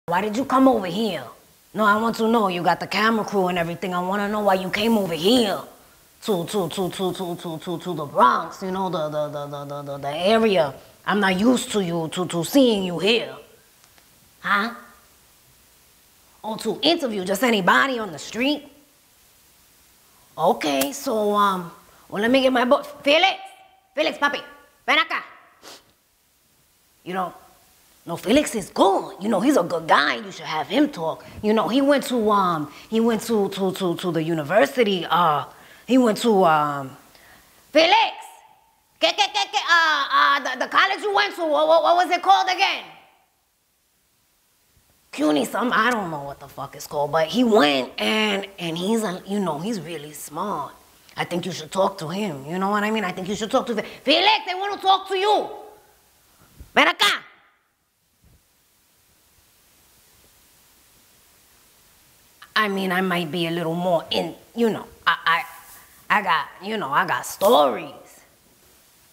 Why did you come over here? No, I want to know. You got the camera crew and everything. I want to know why you came over here to the Bronx. You know, the area. I'm not used to you to seeing you here. Huh? Or to interview just anybody on the street? Okay, so well, let me get my book. Felix, papi, ven acá. You know, no, Felix is good. You know, he's a good guy. You should have him talk. You know, he went to the university. He went to Felix. The college you went to. What was it called again? CUNY, I don't know what the fuck it's called, but he went and he's you know, he's really smart. I think you should talk to him. You know what I mean? I think you should talk to Felix. They want to talk to you. Ven acá. I mean, I might be a little more you know, I got stories.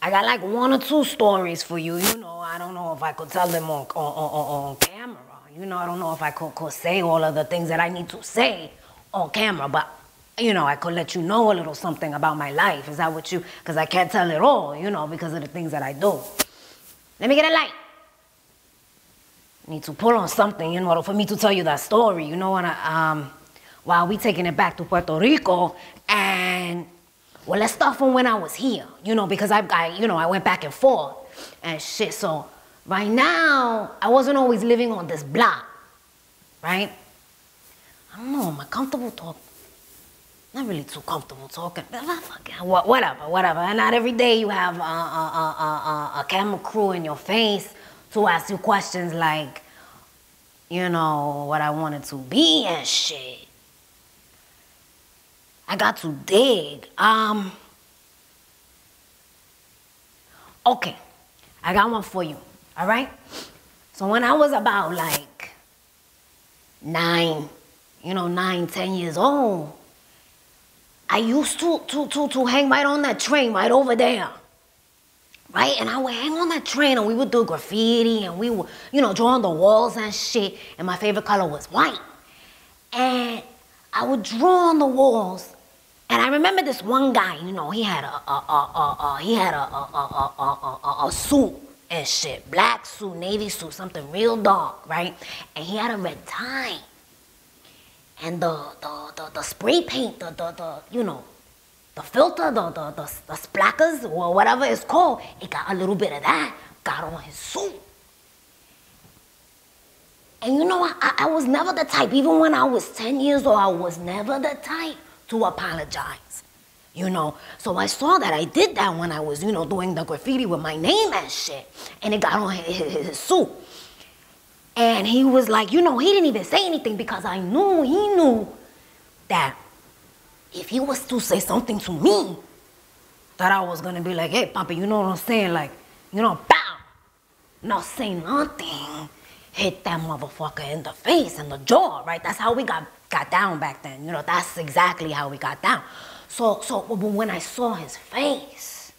I got like 1 or 2 stories for you. You know, I don't know if I could tell them on camera. You know, I don't know if I could say all of the things that I need to say on camera, but, you know, I could let you know a little something about my life. Is that what you, because I can't tell it all, you know, because of the things that I do. Let me get a light. Need to pull on something in order for me to tell you that story. You know what? While we taking it back to Puerto Rico, and well, let's start from when I was here. You know, because I went back and forth and shit. So right now, I wasn't always living on this block, right? I don't know. Am I comfortable talking? Not really too comfortable talking. Whatever. And not every day you have a camera crew in your face to ask you questions like, you know, what I wanted to be and shit. I got to dig. Okay, I got one for you, all right? So when I was about like 9, 10 years old, I used to hang right on that train right over there. Right? And I would hang on that train and we would do graffiti and we would, you know, draw on the walls and shit. And my favorite color was white. And I would draw on the walls. And I remember this one guy, you know, he had a suit and shit. Black suit, navy suit, something real dark, right? And he had a red tie. And the spray paint, you know, the filter, the splackers, or whatever it's called, it got a little bit of that, got on his suit. And you know, I was never the type, even when I was 10 years old, I was never the type to apologize, you know. So I saw that, I did that when I was, you know, doing the graffiti with my name and shit, and it got on his suit. And he was like, you know, he didn't even say anything because he knew that if he was to say something to me, that I was gonna be like, hey, Papa, you know what I'm saying? Like, you know, bow, not say nothing, hit that motherfucker in the face, in the jaw, right? That's how we got down back then. You know, that's exactly how we got down. So when I saw his face,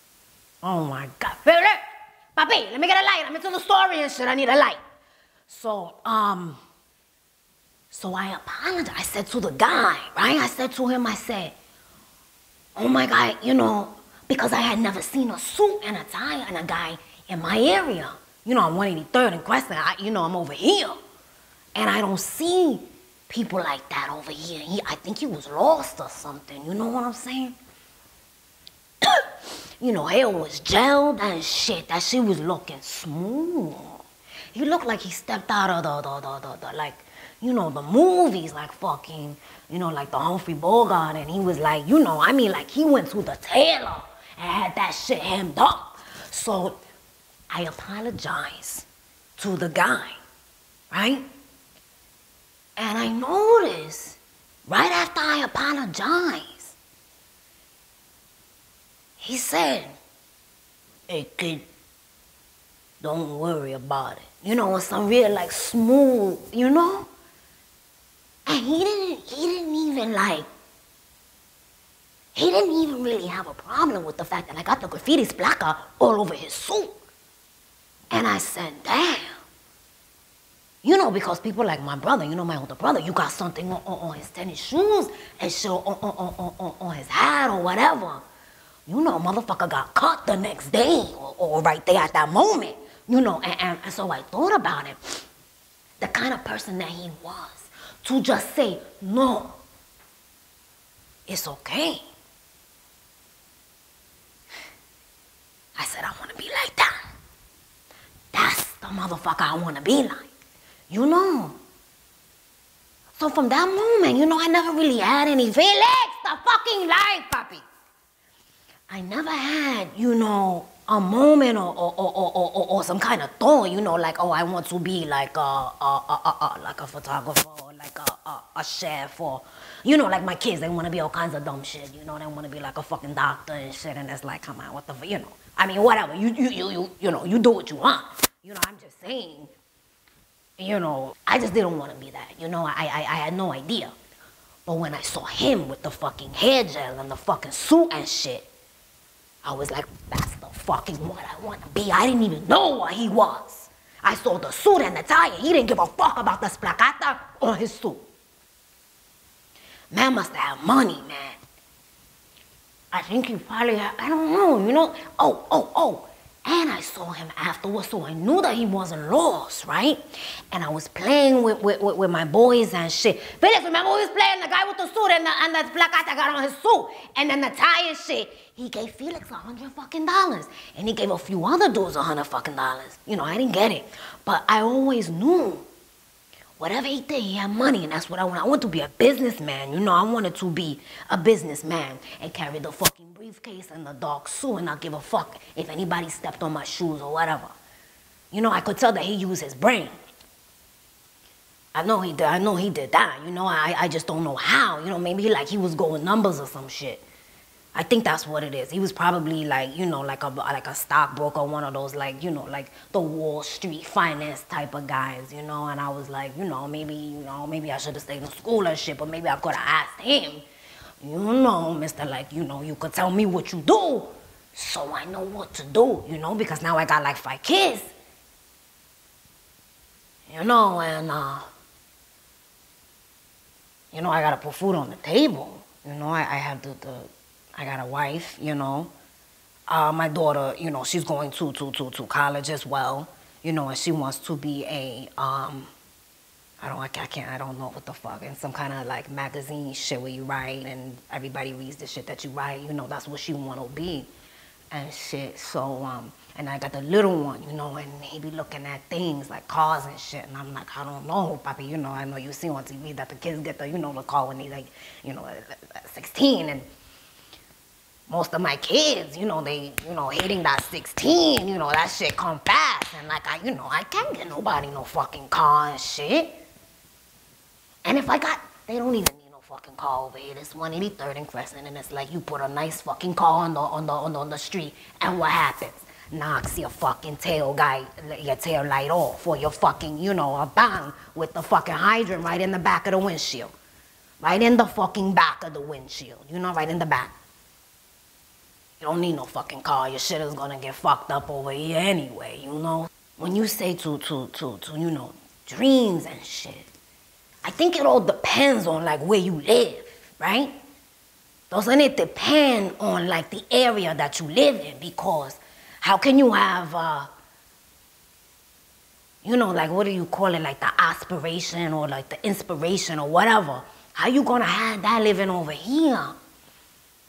oh my God. Papi, let me get a light. I'm into the story and shit. I need a light. So I apologized. I said to the guy, right? I said to him, I said, oh my God, you know, because I had never seen a suit and a tie and a guy in my area. You know, I'm 183rd and Crescent. You know, I'm over here. And I don't see people like that over here. I think he was lost or something. You know what I'm saying? You know, hair was gelled and shit. That shit was looking smooth. He looked like he stepped out of the like, you know, the movies, like fucking, you know, like the Humphrey Bogart, and he was like, you know, I mean, like he went to the tailor and had that shit hemmed up. So I apologized to the guy, right? And I noticed, right after I apologized, he said, hey kid, don't worry about it. You know, some real like smooth, you know? And he didn't even really have a problem with the fact that I got the graffiti splatter all over his suit. And I said, damn, You know, because people like my brother, you know, my older brother, you got something on his tennis shoes and shit on his hat or whatever. You know, motherfucker got cut the next day or right there at that moment. You know, and so I thought about it. The kind of person that he was. To just say, no, it's okay. I said, I want to be like that. That's the motherfucker I want to be like. You know. So from that moment, you know, I never really had any Felix, the fucking life, papi. I never had, you know, a moment or some kind of thought, you know, like, oh, I want to be like a photographer or like a chef or, you know, like my kids, they want to be all kinds of dumb shit, you know, they want to be like a fucking doctor and shit, and it's like, come on, what the, you know, I mean, whatever, you know, you do what you want, you know, I'm just saying, you know, I just didn't want to be that, you know, I had no idea, but when I saw him with the fucking hair gel and the fucking suit and shit, I was like, that's the fucking what I want to be. I didn't even know what he was. I saw the suit and the tie, and he didn't give a fuck about the splacata on his suit. Man must have money, man. I think he probably had, I don't know, you know. Oh. And I saw him afterwards, so I knew that he wasn't lost, right? And I was playing with my boys and shit. Felix, remember we was playing the guy with the suit and the placata got on his suit, and then the tie and shit. He gave Felix $100 fucking, and he gave a few other dudes $100 fucking. You know, I didn't get it, but I always knew. Whatever he did, he had money, and that's what I want. I want to be a businessman, you know. I wanted to be a businessman and carry the fucking briefcase and the dark suit and not give a fuck if anybody stepped on my shoes or whatever. You know, I could tell that he used his brain. I know he did that, you know. I just don't know how, you know. Maybe like he was going numbers or some shit. I think that's what it is. He was probably like, you know, like a stockbroker, one of those, like, you know, like the Wall Street finance type of guys, you know. And I was like, you know, maybe I should have stayed in school and shit, but maybe I could have asked him, you know, Mr. Like, you know, you could tell me what you do, so I know what to do, you know, because now I got like 5 kids, you know, and you know, I gotta put food on the table, you know. I have I got a wife, you know. My daughter, you know, she's going to college as well, you know, and she wants to be a, I don't know what the fuck, in some kind of like magazine shit where you write and everybody reads the shit that you write, you know, that's what she want to be and shit. So, and I got the little one, you know, and he be looking at things like cars and shit, and I'm like, I don't know, papi, you know, I know you see on TV that the kids get the, you know, the car when they like, you know, 16, and most of my kids, you know, they, you know, hitting that 16, you know, that shit come fast. And like, I can't get nobody no fucking car and shit. And if I got, they don't even need no fucking car over here. This 183rd and Crescent, and it's like you put a nice fucking car on the street, and what happens? Knocks your fucking your tail light off, or your fucking, you know, a bang with the fucking hydrant right in the back of the windshield. Right in the fucking back of the windshield, you know, right in the back. You don't need no fucking car. Your shit is gonna get fucked up over here anyway, you know? When you say to you know, dreams and shit, I think it all depends on like where you live, right? Doesn't it depend on like the area that you live in? Because how can you have, you know, like what do you call it? Like the aspiration or like the inspiration or whatever. How you gonna have that living over here?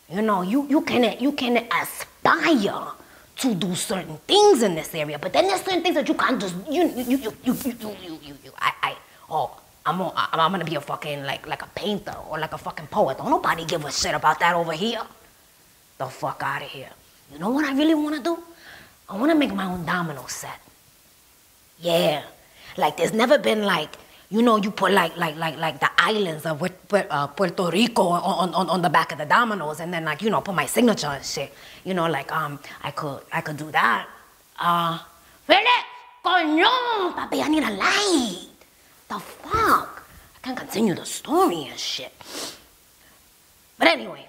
You know, you can aspire to do certain things in this area, but then there's certain things that you can't just I'm gonna be a fucking like a painter or like a fucking poet. Don't nobody give a shit about that over here. The fuck out of here. You know what I really wanna do? I wanna make my own domino set. Yeah, like there's never been like, you know, you put like the islands of Puerto Rico on the back of the dominoes, and then like, you know, put my signature and shit. You know, like I could do that. Felix, coño, papi, I need a light. The fuck? I can't continue the story and shit. But anyway,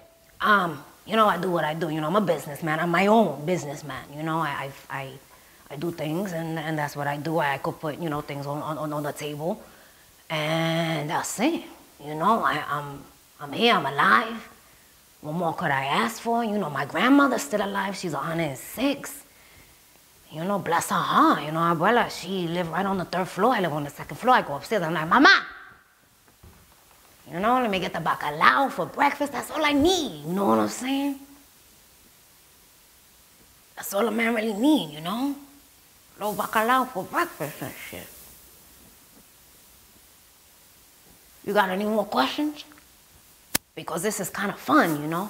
you know, I do what I do. You know, I'm a businessman. I'm my own businessman. You know, I I do things, and that's what I do. I could put, you know, things on the table, and that's it. You know, I'm here, I'm alive. What more could I ask for? You know, my grandmother's still alive. She's 106. You know, bless her heart. You know, abuela, she lived right on the 3rd floor. I live on the 2nd floor. I go upstairs. I'm like, Mama, you know, let me get the bacalao for breakfast. That's all I need. You know what I'm saying? That's all a man really need, you know? Little bacalao for breakfast and shit. You got any more questions? Because this is kind of fun, you know?